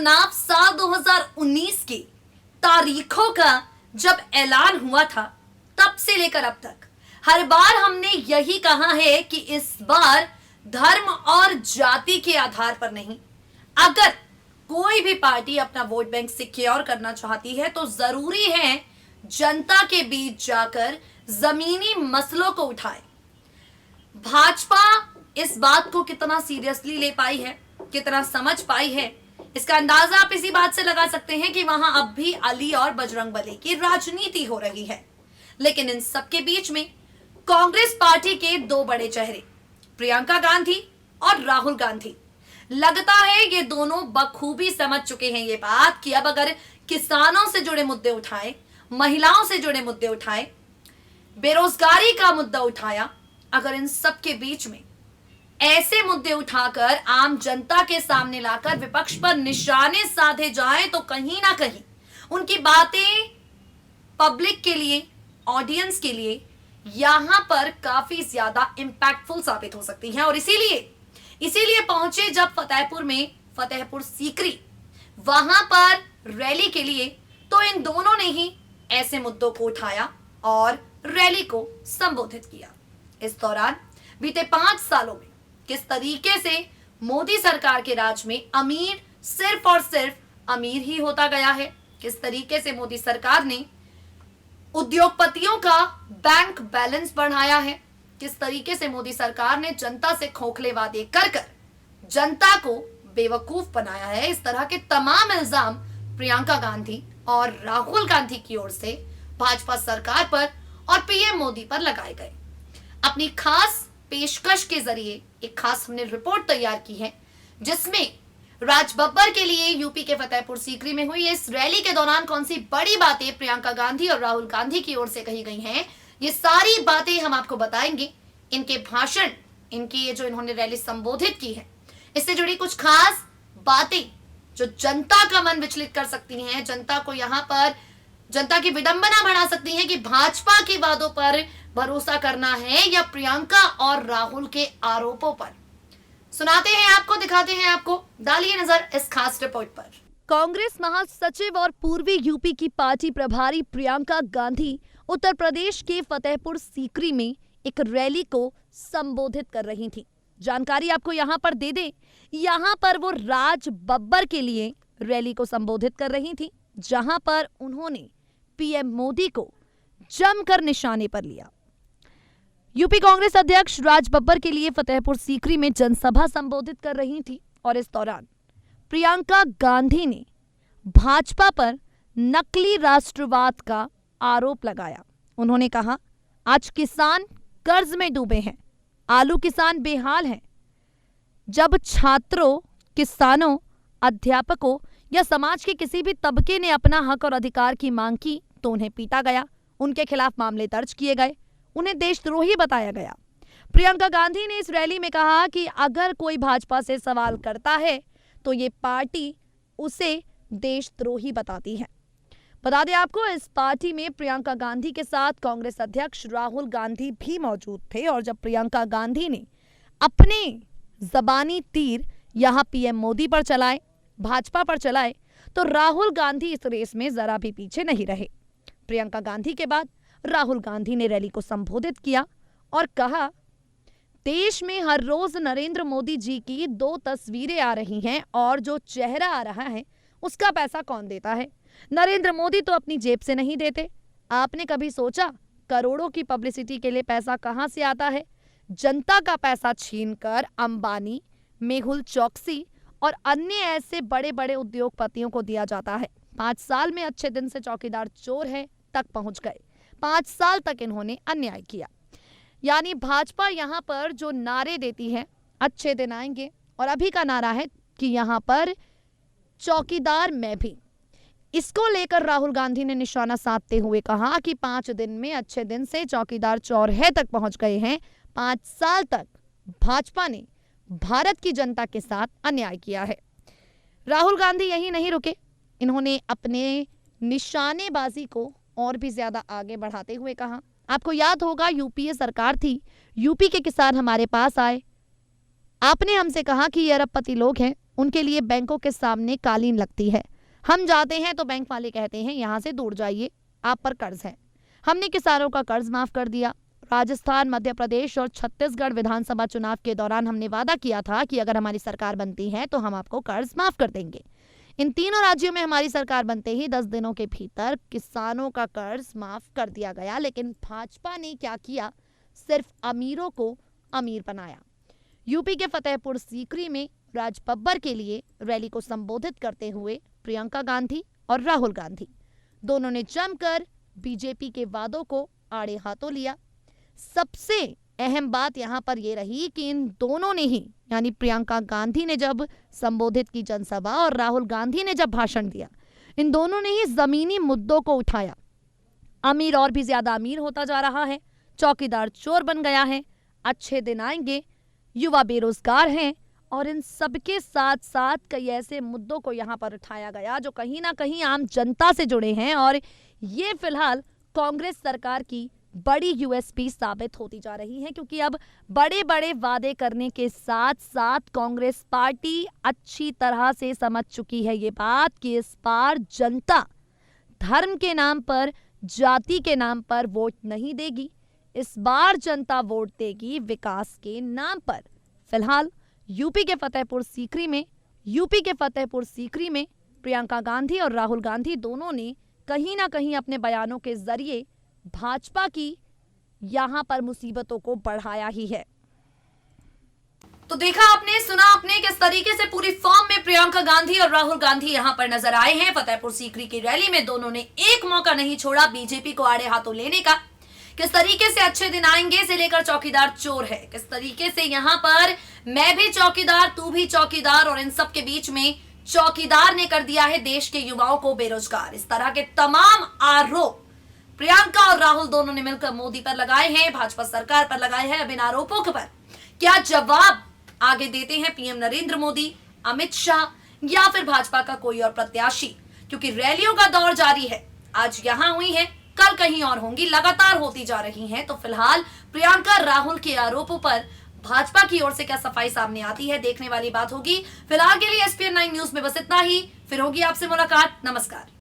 चुनाव साल 2019 की तारीखों का जब ऐलान हुआ था, तब से लेकर अब तक हर बार हमने यही कहा है कि इस बार धर्म और जाति के आधार पर नहीं, अगर कोई भी पार्टी अपना वोट बैंक सिक्योर करना चाहती है तो जरूरी है जनता के बीच जाकर जमीनी मसलों को उठाए। भाजपा इस बात को कितना सीरियसली ले पाई है, कितना समझ पाई है, इसका अंदाजा आप इसी बात से लगा सकते हैं कि वहां अब भी अली और बजरंगबली की राजनीति हो रही है। लेकिन इन सबके बीच में कांग्रेस पार्टी के दो बड़े चेहरे प्रियंका गांधी और राहुल गांधी, लगता है ये दोनों बखूबी समझ चुके हैं ये बात कि अब अगर किसानों से जुड़े मुद्दे उठाए, महिलाओं से जुड़े मुद्दे उठाए, बेरोजगारी का मुद्दा उठाया, अगर इन सब के बीच में ऐसे मुद्दे उठाकर आम जनता के सामने लाकर विपक्ष पर निशाने साधे जाएं तो कहीं ना कहीं उनकी बातें पब्लिक के लिए, ऑडियंस के लिए यहां पर काफी ज्यादा इंपैक्टफुल साबित हो सकती हैं। और इसीलिए पहुंचे जब फतेहपुर सीकरी वहां पर रैली के लिए, तो इन दोनों ने ही ऐसे मुद्दों को उठाया और रैली को संबोधित किया। इस दौरान बीते 5 सालों में किस तरीके से मोदी सरकार के राज में अमीर सिर्फ और सिर्फ अमीर ही होता गया है, किस तरीके से मोदी सरकार ने उद्योगपतियों का बैंक बैलेंस बढ़ाया है, किस तरीके से मोदी सरकार ने जनता से खोखले वादे कर कर जनता को बेवकूफ बनाया है। इस तरह के तमाम इल्जाम प्रियंका गांधी और राहुल गांधी की ओर से भाजपा सरकार पर और पीएम मोदी पर लगाए गए। अपनी खास पेशकश के जरिए एक खास हमने रिपोर्ट तैयार की है, जिसमें राज बब्बर के लिए यूपी के फतेहपुर सीकरी में हुई इस रैली के दौरान कौन सी बड़ी बातें प्रियंका गांधी और राहुल गांधी की ओर से कही गई हैं, ये सारी बातें हम आपको बताएंगे। इनके भाषण, इनकी ये जो इन्होंने रैली संबोधित की है, इससे जुड़ी कुछ खास बातें जो जनता का मन विचलित कर सकती हैं, जनता को यहाँ पर जनता की विडंबना बढ़ा सकती हैं कि भाजपा के वादों पर भरोसा करना है या प्रियंका और राहुल के आरोपों पर। सुनाते हैं आपको, दिखाते हैं आपको, डालिए नजर इस खास रिपोर्ट पर। कांग्रेस महासचिव और पूर्वी यूपी की पार्टी प्रभारी प्रियंका गांधी उत्तर प्रदेश के फतेहपुर सीकरी में एक रैली को संबोधित कर रही थी। जानकारी आपको यहाँ पर दे दें, यहाँ पर वो राज बब्बर के लिए रैली को संबोधित कर रही थी, जहां पर उन्होंने पीएम मोदी को जमकर निशाने पर लिया। यूपी कांग्रेस अध्यक्ष राज बब्बर के लिए फतेहपुर सीकरी में जनसभा संबोधित कर रही थी और इस दौरान प्रियंका गांधी ने भाजपा पर नकली राष्ट्रवाद का आरोप लगाया। उन्होंने कहा, आज किसान कर्ज में डूबे हैं, आलू किसान बेहाल हैं। जब छात्रों, किसानों, अध्यापकों या समाज के किसी भी तबके ने अपना हक और अधिकार की मांग की तो उन्हें पीटा गया, उनके खिलाफ मामले दर्ज किए गए, उन्हें देशद्रोही बताया गया। प्रियंका गांधी ने इस रैली में कहा कि अगर कोई भाजपा से सवाल करता है तो ये पार्टी उसे देशद्रोही बताती है। बता दें आपको, इस पार्टी में प्रियंका गांधी के साथ कांग्रेस अध्यक्ष राहुल गांधी भी मौजूद थे और जब प्रियंका गांधी ने अपने जबानी तीर यहां पीएम मोदी पर चलाए, भाजपा पर चलाए, तो राहुल गांधी इस रेस में जरा भी पीछे नहीं रहे। प्रियंका गांधी के बाद राहुल गांधी ने रैली को संबोधित किया और कहा, देश में हर रोज नरेंद्र मोदी जी की 2 तस्वीरें आ रही हैं और जो चेहरा आ रहा है उसका पैसा कौन देता है? नरेंद्र मोदी तो अपनी जेब से नहीं देते। आपने कभी सोचा करोड़ों की पब्लिसिटी के लिए पैसा कहां से आता है? जनता का पैसा छीनकर अंबानी, मेहुल चौकसी और अन्य ऐसे बड़े बड़े उद्योगपतियों को दिया जाता है। 5 साल में अच्छे दिन से चौकीदार चोर है तक पहुंच गए। 5 साल तक इन्होंने अन्याय किया। यानी भाजपा यहाँ पर जो नारे देती है, अच्छे दिन आएंगे, और अभी का नारा है कि यहाँ पर चौकीदार मैं भी। इसको लेकर राहुल गांधी ने निशाना साधते हुए कहा कि 5 दिन में अच्छे दिन से चौकीदार चोर है तक पहुंच गए हैं। 5 साल तक भाजपा ने भारत की जनता के साथ अन्याय किया है। राहुल गांधी यही नहीं रुके, इन्होंने अपने निशानेबाजी को और भी ज्यादा आगे बढ़ाते हुए कहा, आपको याद होगा यूपीए सरकार थी, यूपी के किसान हमारे पास आए, आपने हमसे कहा कि ये अरबपति लोग हैं, उनके लिए बैंकों के सामने कालीन लगती है। हम जाते हैं तो बैंक वाले कहते हैं यहाँ से दूर जाइए, आप पर कर्ज है। हमने किसानों का कर्ज माफ कर दिया। राजस्थान, मध्य प्रदेश और छत्तीसगढ़ विधानसभा चुनाव के दौरान हमने वादा किया था कि अगर हमारी सरकार बनती है तो हम आपको कर्ज माफ कर देंगे। इन तीनों राज्यों में हमारी सरकार बनते ही 10 दिनों के भीतर किसानों का कर्ज माफ कर दिया गया। लेकिन भाजपा ने क्या किया? सिर्फ अमीरों को अमीर बनाया। यूपी के फतेहपुर सीकरी में राज बब्बर के लिए रैली को संबोधित करते हुए प्रियंका गांधी और राहुल गांधी दोनों ने जमकर बीजेपी के वादों को आड़े हाथों लिया। सबसे अहम बात यहां पर यह रही कि इन दोनों ने ही, यानी प्रियंका गांधी ने जब संबोधित की जनसभा और राहुल गांधी ने जब भाषण दिया, इन दोनों ने ही जमीनी मुद्दों को उठाया। अमीर और भी ज्यादा अमीर होता जा रहा है, चौकीदार चोर बन गया है, अच्छे दिन आएंगे, युवा बेरोजगार हैं, और इन सबके साथ साथ कई ऐसे मुद्दों को यहाँ पर उठाया गया जो कहीं ना कहीं आम जनता से जुड़े हैं। और ये फिलहाल कांग्रेस सरकार की बड़ी यूएसपी साबित होती जा रही है, क्योंकि अब बड़े बड़े वादे करने के साथ साथ कांग्रेस पार्टी अच्छी तरह से समझ चुकी है ये बात कि इस बार जनता धर्म के नाम पर, जाति के नाम पर वोट नहीं देगी। इस बार जनता वोट देगी विकास के नाम पर। फिलहाल यूपी के फतेहपुर सीकरी में प्रियंका गांधी और राहुल गांधी दोनों ने कहीं ना कहीं अपने बयानों के जरिए भाजपा की यहां पर मुसीबतों को बढ़ाया ही है। तो देखा आपने, सुना आपने किस तरीके से पूरी फॉर्म में प्रियंका गांधी और राहुल गांधी यहां पर नजर आए हैं। फतेहपुर सीकरी की रैली में दोनों ने एक मौका नहीं छोड़ा बीजेपी को आड़े हाथों लेने का। किस तरीके से अच्छे दिन आएंगे से लेकर चौकीदार चोर है, किस तरीके से यहां पर मैं भी चौकीदार, तू भी चौकीदार, और इन सब के बीच में चौकीदार ने कर दिया है देश के युवाओं को बेरोजगार। इस तरह के तमाम आरोप प्रियंका और राहुल दोनों ने मिलकर मोदी पर लगाए हैं, भाजपा सरकार पर लगाए हैं। अब इन आरोपों पर क्या जवाब आगे देते हैं पीएम नरेंद्र मोदी, अमित शाह या फिर भाजपा का कोई और प्रत्याशी? क्योंकि रैलियों का दौर जारी है, आज यहां हुई है, कल कहीं और होंगी, लगातार होती जा रही हैं। तो फिलहाल प्रियंका राहुल के आरोपों पर भाजपा की ओर से क्या सफाई सामने आती है, देखने वाली बात होगी। फिलहाल के लिए SPN 9 न्यूज में बस इतना ही, फिर होगी आपसे मुलाकात। नमस्कार।